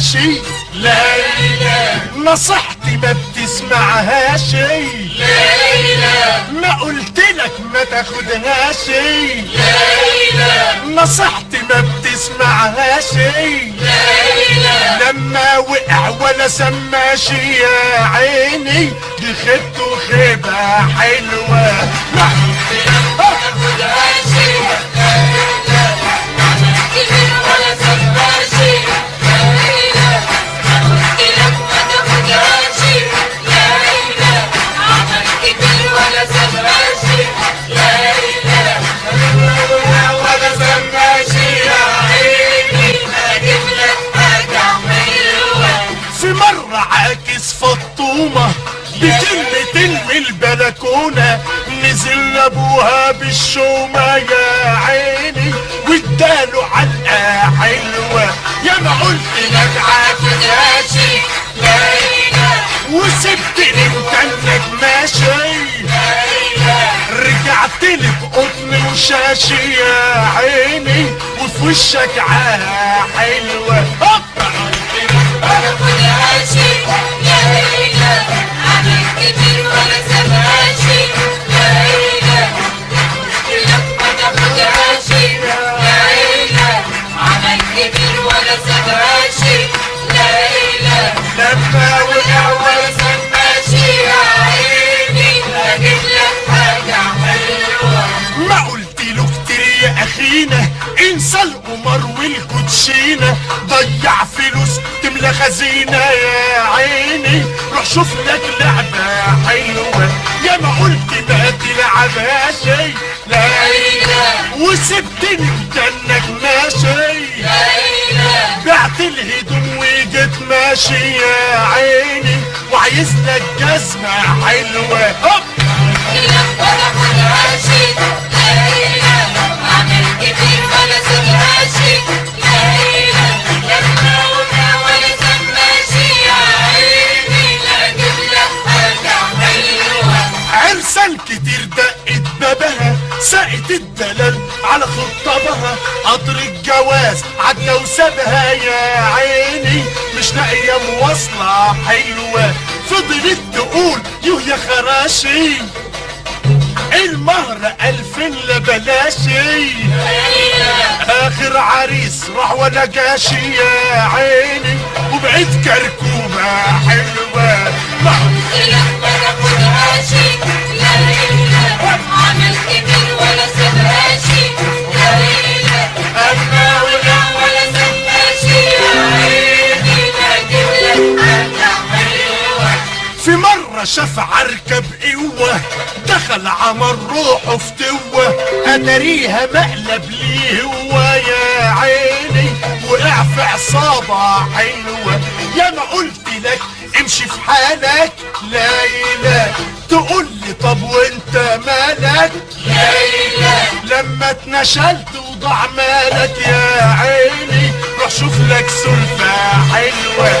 ماشي ليلى، نصيحتي ما بتسمعهاش ليلى، ما قلتلك ما تاخدهاش ليلى، نصيحتي ما بتسمعهاش ليلى، لما وقع ولا سماشي يا عيني دي خيبته خيبة حلوة. ما قلتلك ما تاخدهاش عاكس فطومة بكلمتين من البلكونة، نزل ابوها بالشومة يا عيني واداله علقة حلوة. يا ما قلت لك عاكساشي ليلى وسبتني متنك ماشي ليلى، رجعتلي بقطن وشاشي يا عيني وفي وشك عاها حلوة. لما وقع ولا سماشي يا عيني اجيب لك حاجة حلوة. ما قلتله كتير يا اخينا انسى القمر والكوتشينة، ضيع فلوس تملى خزينة يا عيني روح شوف لك لعبة حلوة. يا ما قلت ما تلعبهاش ليلى وسبتني مكانك ماشي ليلى، بعت الهدوم وجيت ماشي يا عيني وعايز لك جزمة حلوة. هوب عرسان كتير دقت بابها ساقت الدلال على خطابها، قطر الجواز عدى وسابها يا عيني مش لاقيه مواصله حلوه. فضلت تقول يوه يا خراشي المهر 2000 لبلاشي، اخر عريس راح ولا جاشي يا عيني وبعيد كركوبه حلوه. عمل كبير ولا سبهاشي ليلى، أما ولا سبهاشي يا عيني بجيب لك حاجة حلوة. في مرة شاف عركب قوة دخل عمر روحه في توة، أداريها مقلب ليه هو يا عيني وقع في عصابة حلوة. يا ما قلت لك امشي في حالك ليلى تقول لي طب وانت مالك ليلى، لما اتنشلت وضاع مالك يا عيني روح شوف لك سلفة حلوة.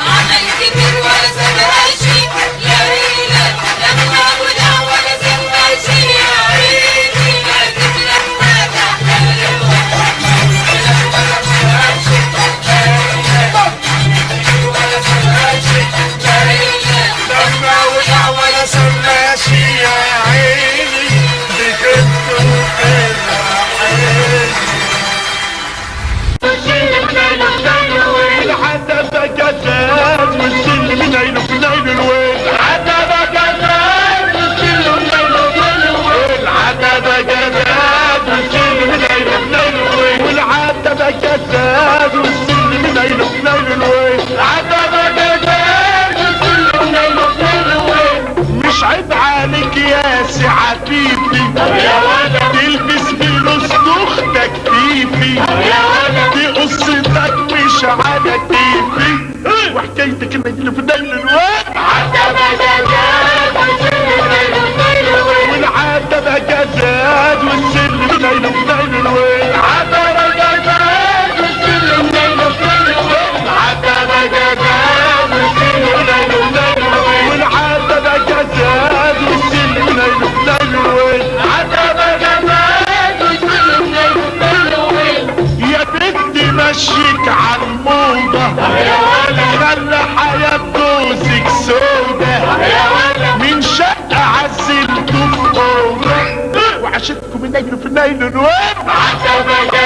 عمل كبير ولا سبهاشي ليلى، لما ولا سبهاشي يا عيني بجيب لك حاجة حلوة. لما وقع ولا سماشي يا عيني بجبته وقرا عيني العتبة جزاز والسلم نايله في نايل الويل، العتبة جزاز والسلم نايله في نايل الويل، العتبة جزاز والسلم نايله في نايل الويل، والعتبة جزاز والسلم نايله في نايل الويل، العتبة جزاز والسلم نايله في نايل الويل. مش عيب عليك يا سي عفيفي يا ولد تلبس بلوز اختك فيفي يا ولد دي قصتك مش على كيفي وحكايتك انك في نايل الويل. عتبة جزاز والسلم نايله في نايل الويل، والعتبة جزاز والسلم نايله في نايل الويل، عتبة جزاز والسلم نايله في نايل الويل، عتبة جزاز والسلم نايله في نايل الويل، والعتبة جزاز والسلم نايله في نايل الويل، عتبة جزاز والسلم نايله في نايل الويل. الليل في الليل الوين. عتبة